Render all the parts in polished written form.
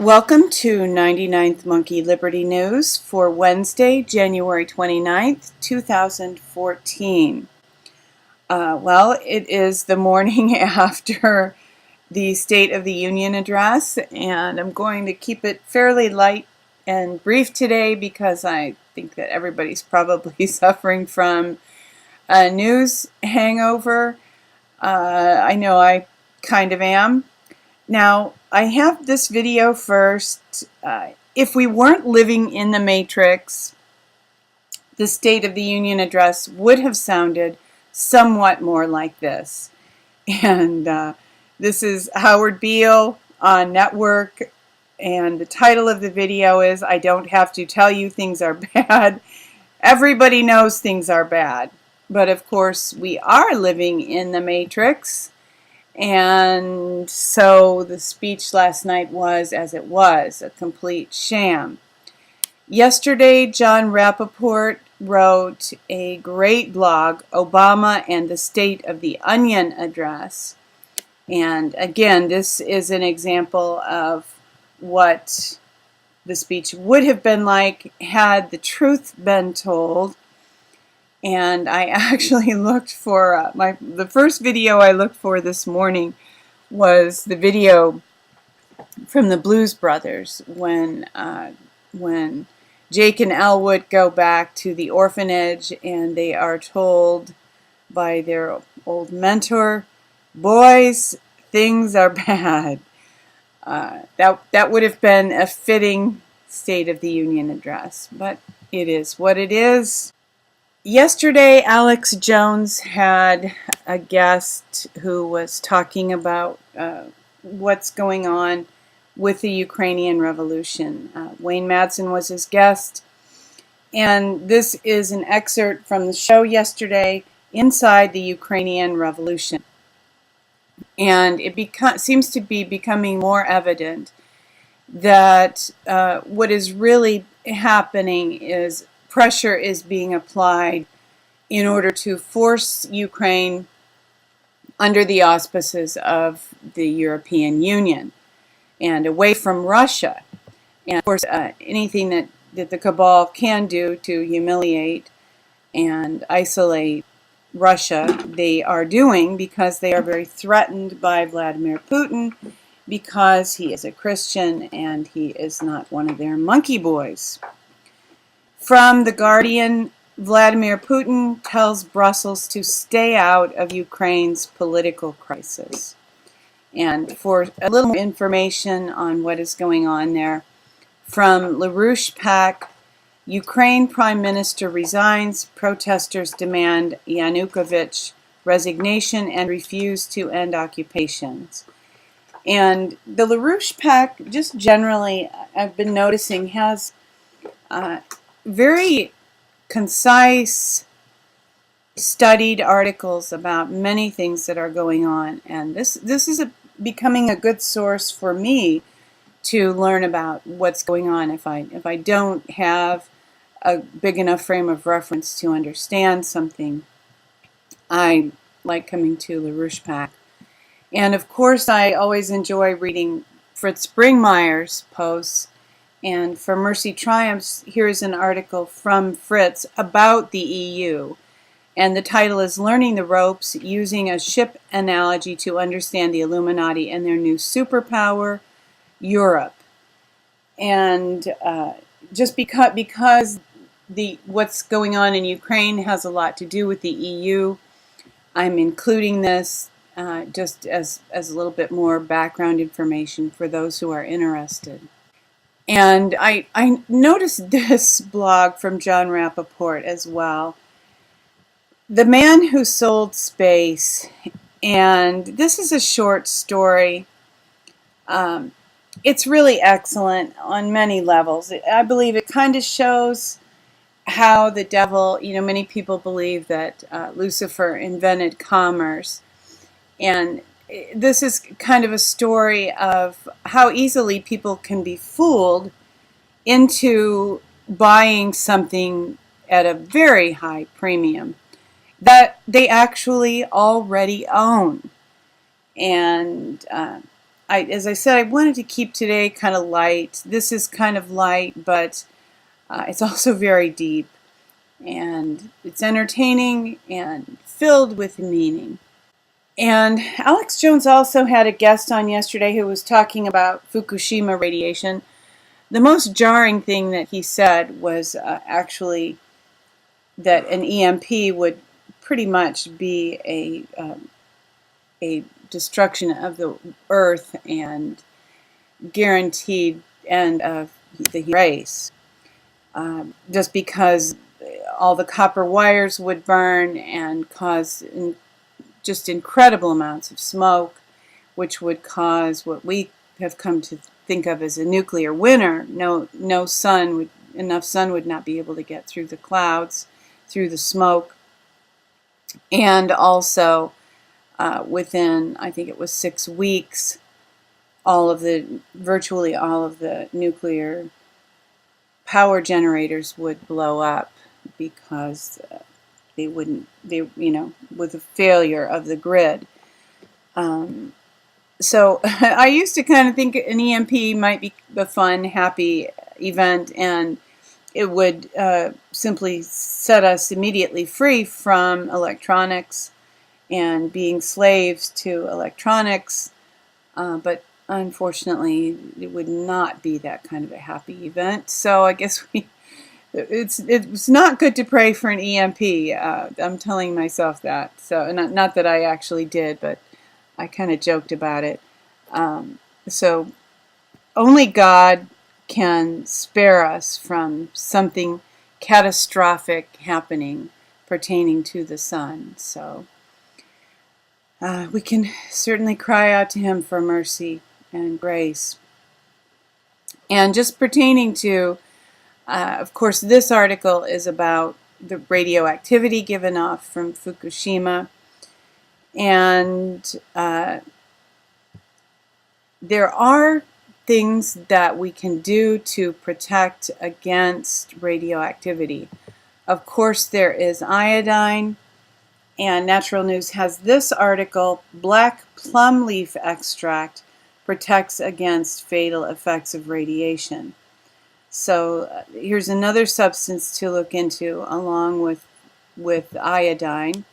Welcome to 99th Monkey Liberty News for Wednesday, January 29th, 2014. It is the morning after the State of the Union address, and I'm going to keep it fairly light and brief today because I think that everybody's probably suffering from a news hangover. I know I kind of am. Now, I have this video first. If we weren't living in the Matrix, the State of the Union address would have sounded somewhat more like this. And this is Howard Beale on Network, and the title of the video is, I Don't Have to Tell You Things Are Bad. Everybody knows things are bad. But of course, we are living in the Matrix. And so the speech last night was as it was, a complete sham. Yesterday, John Rappaport wrote a great blog, Obama and the State of the Onion Address. And again, this is an example of what the speech would have been like had the truth been told. And I actually looked for the first video I looked for this morning was the video from the Blues Brothers when Jake and Elwood go back to the orphanage and they are told by their old mentor, "Boys, things are bad." That would have been a fitting State of the Union address, but it is what it is. Yesterday, Alex Jones had a guest who was talking about what's going on with the Ukrainian revolution. Wayne Madsen was his guest, and this is an excerpt from the show yesterday, Inside the Ukrainian Revolution. And it seems to be becoming more evident that what is really happening is pressure is being applied in order to force Ukraine under the auspices of the European Union and away from Russia. And of course, anything that the cabal can do to humiliate and isolate Russia, they are doing because they are very threatened by Vladimir Putin because he is a Christian and he is not one of their monkey boys. From The Guardian, Vladimir Putin tells Brussels to stay out of Ukraine's political crisis. And for a little more information on what is going on there, from LaRouche PAC, Ukraine Prime Minister resigns, protesters demand Yanukovych resignation and refuse to end occupations. And the LaRouche PAC, just generally, I've been noticing, has very concise, studied articles about many things that are going on, and this is becoming a good source for me to learn about what's going on. If I don't have a big enough frame of reference to understand something, I like coming to LaRouche PAC. And of course, I always enjoy reading Fritz Springmeier's posts. And for Mercy Triumphs, here's an article from Fritz about the EU. And the title is Learning the Ropes, Using a Ship Analogy to Understand the Illuminati and Their New Superpower, Europe. And just because what's going on in Ukraine has a lot to do with the EU, I'm including this just as a little bit more background information for those who are interested. And I noticed this blog from John Rappaport as well. The Man Who Sold Space. And this is a short story. It's really excellent on many levels. I believe it kind of shows how the devil, many people believe that Lucifer invented commerce. And this is kind of a story of how easily people can be fooled into buying something at a very high premium that they actually already own. And as I said, I wanted to keep today kind of light. This is kind of light, but it's also very deep, and it's entertaining and filled with meaning. And Alex Jones also had a guest on yesterday who was talking about Fukushima radiation. The most jarring thing that he said was actually that an EMP would pretty much be a destruction of the earth and guaranteed end of the race. Just because all the copper wires would burn and cause just incredible amounts of smoke, which would cause what we have come to think of as a nuclear winter. No sun enough sun would not be able to get through the clouds, through the smoke, and also within, I think it was 6 weeks, virtually all of the nuclear power generators would blow up because with the failure of the grid. So I used to kind of think an EMP might be a fun, happy event, and it would simply set us immediately free from electronics and being slaves to electronics. But unfortunately, it would not be that kind of a happy event. So I guess it's not good to pray for an EMP. I'm telling myself that. So not that I actually did, but I kind of joked about it. So only God can spare us from something catastrophic happening pertaining to the sun. So we can certainly cry out to Him for mercy and grace. And just pertaining to, of course, this article is about the radioactivity given off from Fukushima. And there are things that we can do to protect against radioactivity. Of course, there is iodine, and Natural News has this article, Black Plum Leaf Extract Protects Against Fatal Effects of Radiation. So here's another substance to look into along with iodine.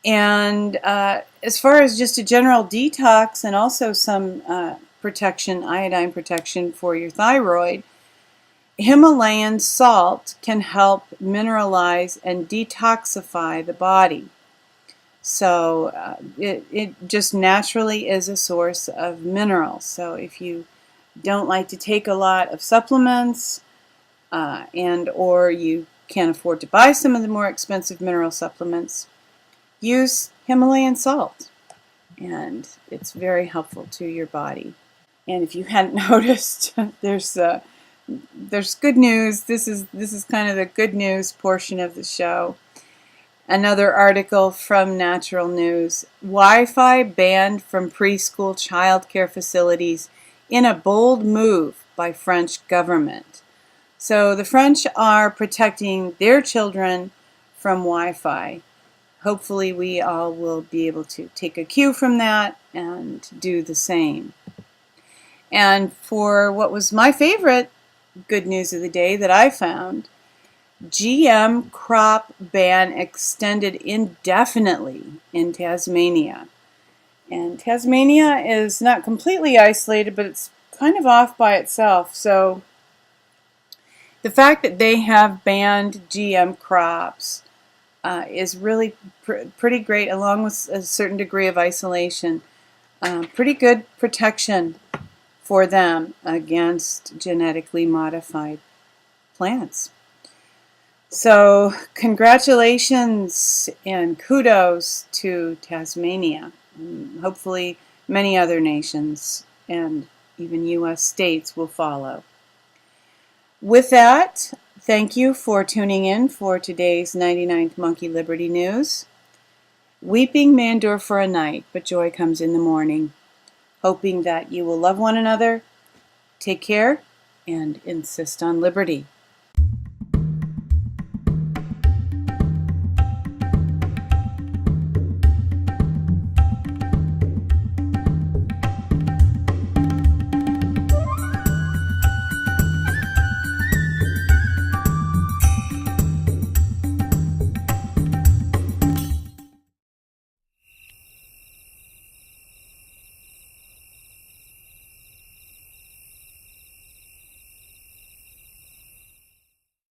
And as far as just a general detox and also some iodine protection for your thyroid, Himalayan salt can help mineralize and detoxify the body. So it just naturally is a source of minerals. So if you don't like to take a lot of supplements or you can't afford to buy some of the more expensive mineral supplements, use Himalayan salt, and it's very helpful to your body. And if you hadn't noticed, there's good news. This is kind of the good news portion of the show. Another article from Natural News: Wi-Fi banned from preschool childcare facilities in a bold move by French government. So the French are protecting their children from Wi-Fi. Hopefully we all will be able to take a cue from that and do the same. And for what was my favorite good news of the day that I found, GM crop ban extended indefinitely in Tasmania. And Tasmania is not completely isolated, but it's kind of off by itself. So the fact that they have banned GM crops is really pretty great, along with a certain degree of isolation. Pretty good protection for them against genetically modified plants. So congratulations and kudos to Tasmania. Hopefully many other nations and even U.S. states will follow. With that, thank you for tuning in for today's 99th Monkey Liberty News. Weeping may endure for a night, but joy comes in the morning. Hoping that you will love one another, take care, and insist on liberty.